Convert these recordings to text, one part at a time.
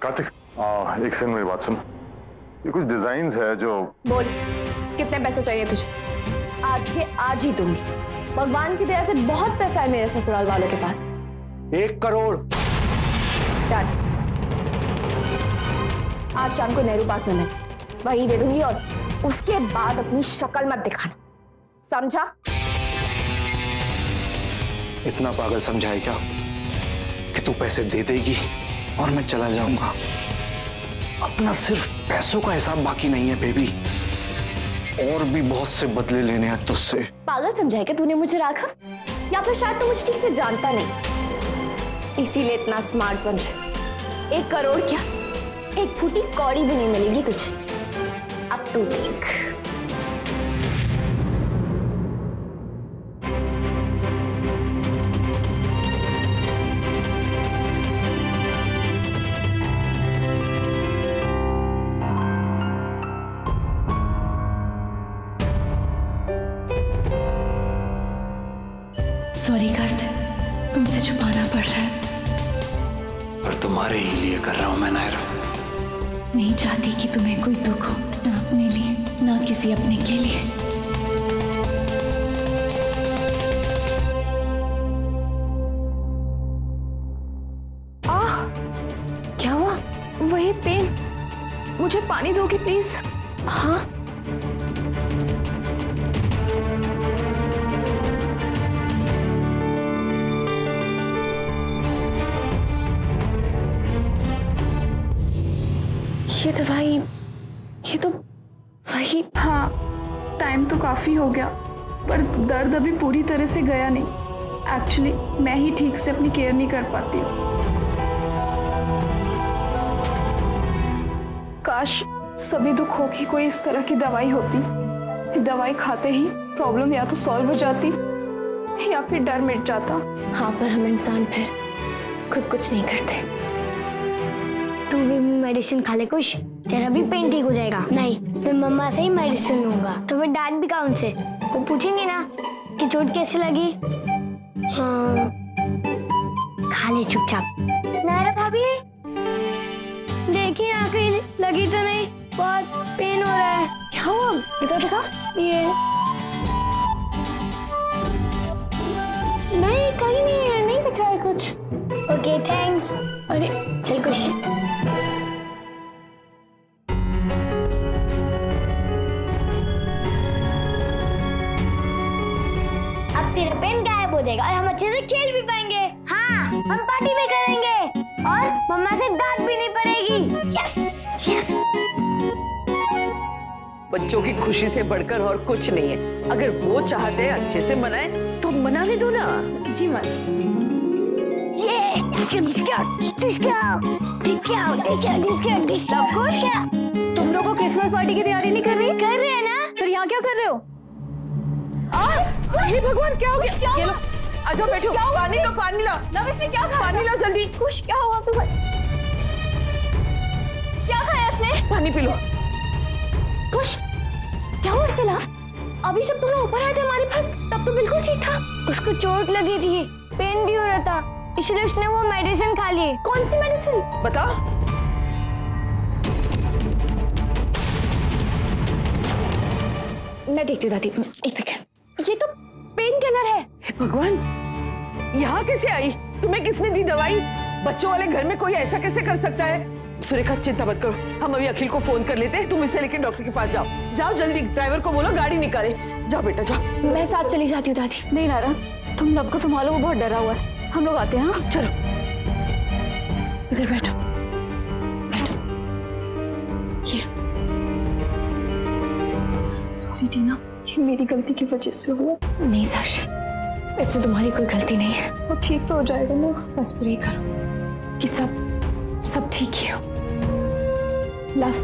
कार्तिक, एक सेकंड मेरी बात सुन। ये कुछ डिजाइन्स है जो। बोल, कितने पैसे चाहिए तुझे? आज के आज ही दूंगी। भगवान की दया से बहुत पैसा है मेरे ससुराल वालों के पास। 1 करोड़। डन। आज शाम को नेहरू पार्क में मैं वही दे दूंगी और उसके बाद अपनी शक्ल मत दिखाना, समझा? इतना पागल समझा है क्या कि तू पैसे दे देगी और मैं चला जाऊंगा? अपना सिर्फ पैसों का हिसाब बाकी नहीं है बेबी, और भी बहुत से बदले लेने हैं तुझसे। पागल समझा है क्या तूने मुझे राघव? या फिर शायद तू मुझे ठीक से जानता नहीं, इसीलिए इतना स्मार्ट बन रहा है। 1 करोड़ क्या, 1 फूटी कौड़ी भी नहीं मिलेगी तुझे। अब तू देख। सॉरी कार्तिक, तुमसे छुपाना पड़ रहा है। और तुम्हारे ही लिए कर रहा हूं मैं नायरा। नहीं चाहती कि तुम्हें कोई दुख हो, ना अपने लिए ना किसी अपने के लिए। क्या हुआ? वही पेन, मुझे पानी दोगी प्लीज? हाँ। ये दवाई, ये तो वही। हाँ, टाइम तो काफी हो गया, पर दर्द अभी पूरी तरह से गया नहीं। एक्चुअली मैं ही ठीक से अपनी केयर नहीं कर पाती हूँ। काश सभी दुखों की कोई इस तरह की दवाई होती। दवाई खाते ही प्रॉब्लम या तो सॉल्व हो जाती या फिर डर मिट जाता। हाँ, पर हम इंसान फिर खुद कुछ नहीं करते। तू भी मेडिसिन खा ले कुछ, तेरा भी पेन ठीक हो जाएगा। नहीं, मैं मम्मा से ही मेडिसिन लूंगा। तो फिर डांट भी कौन से? वो पूछेंगे ना कि चोट कैसी लगी। हाँ, खा ले चुपचाप। नायरा भाभी, देखिए ना कहीं लगी तो नहीं? बहुत पेन हो रहा है। क्या हुआ? इधर देखा। ये नहीं, कहीं नहीं है, नहीं दिख रहा है कुछ। Okay, thanks. अरे चल कुछ। अब तेरा पेन गायब हो जाएगा और हम अच्छे से खेल भी पाएंगे। हाँ, हम पार्टी भी करेंगे और मम्मा से डांट भी नहीं पड़ेगी। Yes yes. बच्चों की खुशी से बढ़कर और कुछ नहीं है। अगर वो चाहते हैं अच्छे से मनाए तो मनाने दो ना। जी माँ। तुम लोग को क्रिसमस पार्टी की तैयारी नहीं कर रही? कर रहे हैं ना। फिर यहाँ क्या कर रहे हो? हे भगवान, क्या हो गया? ये लो, आ जाओ बैठो। पानी लो, पानी लो। नविश ने क्या खाया? पानी लो जल्दी। कुछ क्या हुआ तुम्हें? क्या खाया इसने? पानी पी लो। कुछ क्या हुआ इसे? लाफ, अभी जब दोनों ऊपर आए थे हमारे पास तब तो बिल्कुल ठीक था। उसको चोट लगी थी, पेन भी हो रहा था, इसलिए उसने वो मेडिसिन खा ली। कौन सी मेडिसिन? बताओ। मैं देखती हूँ दादी, एक सेकंड। ये तो पेन किलर है। हे भगवान, यहाँ कैसे आई? तुम्हें किसने दी दवाई? बच्चों वाले घर में कोई ऐसा कैसे कर सकता है? सुरेखा, चिंता मत करो, हम अभी अखिल को फोन कर लेते हैं। तुम इसे लेकर डॉक्टर के पास जाओ। जाओ जल्दी, ड्राइवर को बोलो गाड़ी निकाले। जाओ बेटा जाओ। मैं साथ चली जाती हूँ दादी। नहीं नायरा, तुम लव को संभालो, वो बहुत डरा हुआ है। हम लोग आते हैं। हाँ चलो, इधर बैठो, बैठो। ये सॉरी टीना, ये मेरी गलती की वजह से हुआ। नहीं साक्षी, इसमें तुम्हारी कोई गलती नहीं है। वो ठीक तो हो जाएगा ना? बस प्रे करो कि सब ठीक ही हो। लव,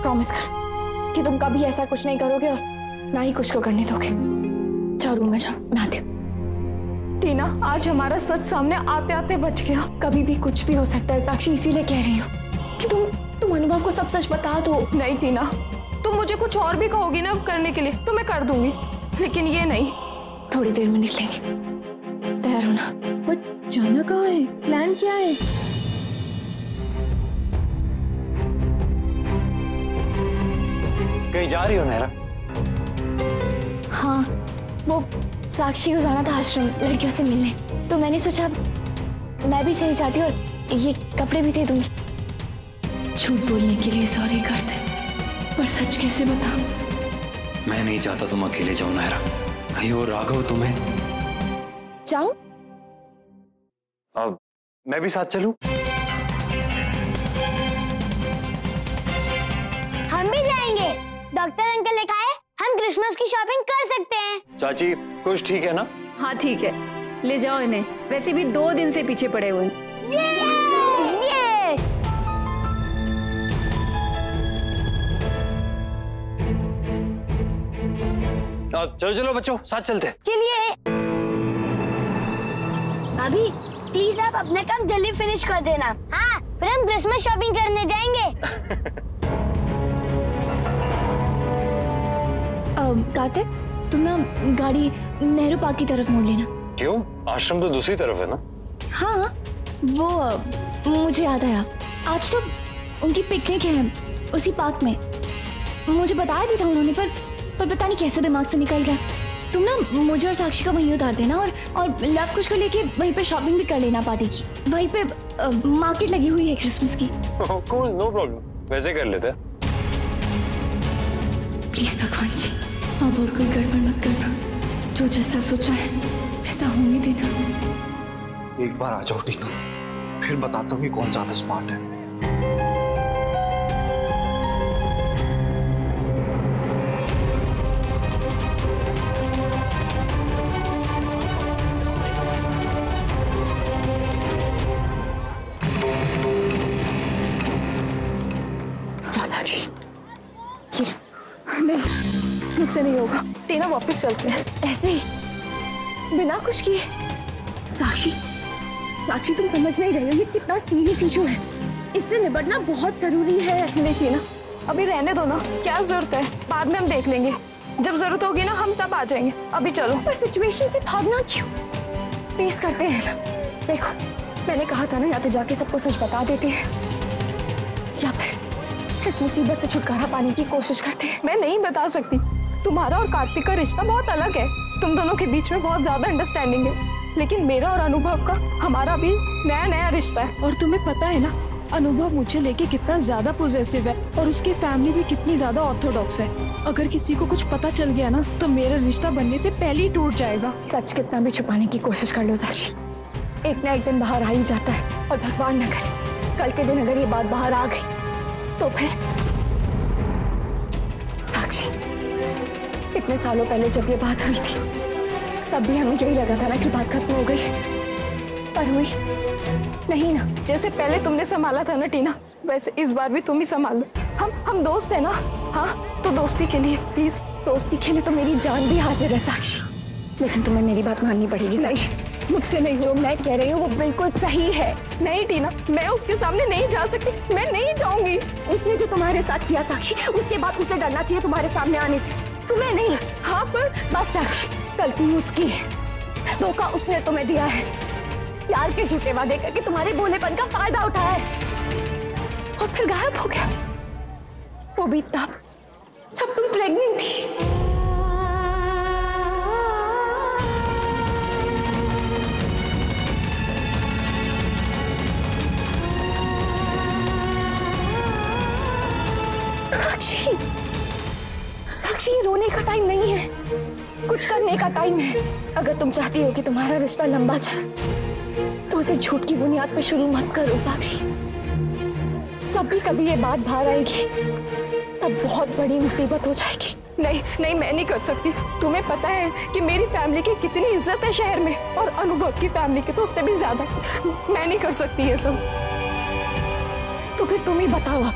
प्रॉमिस करो कि तुम कभी ऐसा कुछ नहीं करोगे और ना ही कुछ को करने दोगे। जाओ रूम में जाओ, मैं आती हूँ। टीना, आज हमारा सच सामने आते आते बच गया। कभी भी कुछ भी हो सकता है साक्षी, इसीलिए कह रही हूँ कि तुम अनुभव को सब सच बता दो। नहीं टीना, तुम मुझे कुछ और भी कहोगी ना करने के लिए तो मैं कर दूंगी, लेकिन ये नहीं। थोड़ी देर में निकलेंगे, तैयार होना। बट जाना कहाँ है? प्लान क्या है? कहीं जा रही हो नहरा? हाँ, वो साक्षी को जाना था आश्रम लड़कियों से मिलने, तो मैंने सोचा मैं भी चली जाती और ये कपड़े भी दे दूंगी। झूठ बोलने के लिए सॉरी करते, पर सच कैसे बताऊं? मैं नहीं चाहता तुम अकेले जाओ नहरा। कहीं वो राघव तुम्हें। जाऊं? अब मैं भी साथ चलूं? हम भी जाएंगे। डॉक्टर अंकल ने कहा है हम क्रिसमस की शॉपिंग कर सकते हैं। चाची कुछ ठीक है ना? हाँ ठीक है, ले जाओ इन्हें, वैसे भी 2 दिन से पीछे पड़े हुए हैं। चलो चलो बच्चों, साथ चलते। चलिए। अभी प्लीज आप अपना काम जल्दी फिनिश कर देना। हाँ, फिर हम क्रिसमस शॉपिंग करने जाएंगे। कार्तिक, तुम ना गाड़ी नेहरू पार्क की तरफ मोड़ लेना। क्यों? आश्रम तो दूसरी तरफ है ना? हाँ, वो मुझे याद आया, आज तो उनकी पिकनिक है उसी पार्क में। मुझे बताया भी था उन्होंने, पर पता नहीं कैसे दिमाग से निकल गया। तुम ना मुझे और साक्षी का वहीं उतार देना और लव कुश को लेके वहीं पे शॉपिंग भी कर लेना पार्टी की। वहीं पे मार्केट लगी हुई है क्रिसमस की। कूल, नो प्रॉब्लम, वैसे कर लेते हैं। प्लीज भगवान जी, अब और कोई गड़बड़ मत करना। जो जैसा सोचा है वैसा होने देना। एक बार आ जाओ टीना, फिर बताता हूँ कि कौन ज्यादा स्मार्ट है। मुझसे नहीं होगा टीना, वापस चलते हैं। ऐसे ही बिना कुछ किए? साक्षी तुम समझ नहीं रही हो, ये कितना सीरियस इशू है, इससे निपटना बहुत जरूरी है। देखिए ना, अभी रहने दो ना, क्या जरूरत है, बाद में हम देख लेंगे, जब जरूरत होगी ना हम तब आ जाएंगे। अभी चलो। पर सिचुएशन से भागना क्यों? फेस करते हैं ना। देखो, मैंने कहा था ना, या तो जाके सबको सच बता देते हैं या फिर इस मुसीबत से छुटकारा पाने की कोशिश करते हैं। मैं नहीं बता सकती, तुम्हारा और कार्तिक का रिश्ता बहुत अलग है, तुम दोनों के बीच में बहुत ज्यादा अंडरस्टैंडिंग है, लेकिन मेरा और अनुभव का हमारा भी नया नया रिश्ता है। और तुम्हें पता है ना, अनुभव मुझे लेके कितना ज्यादा पॉजिटिव है और उसकी फैमिली भी कितनी ज्यादा ऑर्थोडॉक्स है। अगर किसी को कुछ पता चल गया ना तो मेरा रिश्ता बनने से पहले ही टूट जाएगा। सच कितना भी छुपाने की कोशिश कर लो साक्षी, एक ना एक दिन बाहर आ ही जाता है। और भगवान न करे कल के दिन अगर ये बात बाहर आ गई तो फिर। साक्षी, इतने सालों पहले जब ये बात हुई थी तब भी हमें यही लगा था ना कि बात खत्म हो गई है, पर हुई नहीं ना। जैसे पहले तुमने संभाला था ना टीना, वैसे इस बार भी तुम ही संभाल लो। हम दोस्त है ना। हाँ, तो दोस्ती के लिए प्लीज। दोस्ती के लिए तो मेरी जान भी हाजिर है साक्षी, लेकिन तुम्हें मेरी बात माननी पड़ेगी साक्षी। मुझसे नहीं, जो मैं कह रही हूँ वो बिल्कुल सही है। नहीं टीना, मैं उसके सामने नहीं जा सकती, मैं नहीं जाऊंगी। उसने जो तुम्हारे साथ किया साक्षी, उसके बाद उसे डरना चाहिए तुम्हारे सामने आने से, तुम्हें नहीं। हाँ पर बस साक्षी, गलती उसकी है, धोखा उसने तुम्हें दिया है, प्यार के झूठे वादे करके तुम्हारे भोलेपन का फायदा उठाया है और फिर गायब हो गया। वो भी तब जब तुम प्रेग्नेंट थी। साक्षी, ये रोने का टाइम नहीं है, कुछ करने का टाइम है। अगर तुम चाहती हो कि तुम्हारा रिश्ता लंबा चले तो उसे झूठ की बुनियाद पर शुरू मत करो साक्षी। जब भी कभी ये बात बाहर आएगी तब बहुत बड़ी मुसीबत हो जाएगी। नहीं नहीं, मैं नहीं कर सकती। तुम्हें पता है कि मेरी फैमिली की कितनी इज्जत है शहर में, और अनुभव की फैमिली की तो उससे भी ज्यादा। मैं नहीं कर सकती ये सब। तो फिर तुम ही बताओ अब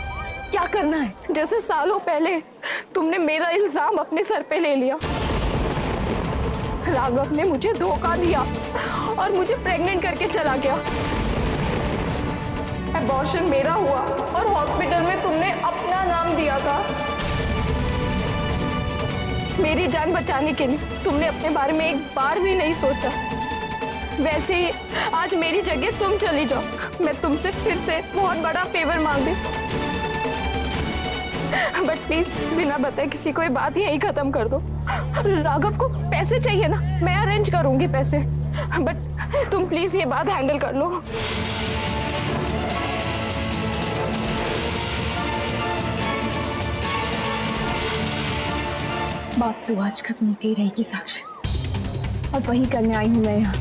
क्या करना है। जैसे सालों पहले तुमने मेरा इल्जाम अपने सर पे ले लिया, राघव ने मुझे धोखा दिया और मुझे प्रेग्नेंट करके चला गया। अबॉर्शन मेरा हुआ और हॉस्पिटल में तुमने अपना नाम दिया था। मेरी जान बचाने के लिए तुमने अपने बारे में एक बार भी नहीं सोचा। वैसे ही आज मेरी जगह तुम चली जाओ, मैं तुमसे फिर से बहुत बड़ा फेवर मांग रही। बट प्लीज बिना बताए किसी को ये बात यही खत्म कर दो। राघव को पैसे चाहिए ना, मैं अरेंज करूंगी पैसे, बट तुम प्लीज ये बात हैंडल कर लो। बात तो आज खत्म हो के रहेगी साक्षी, और वही करने आई हूं मैं यहाँ।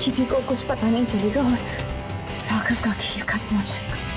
किसी को कुछ पता नहीं चलेगा और राघव का खेल खत्म हो जाएगा।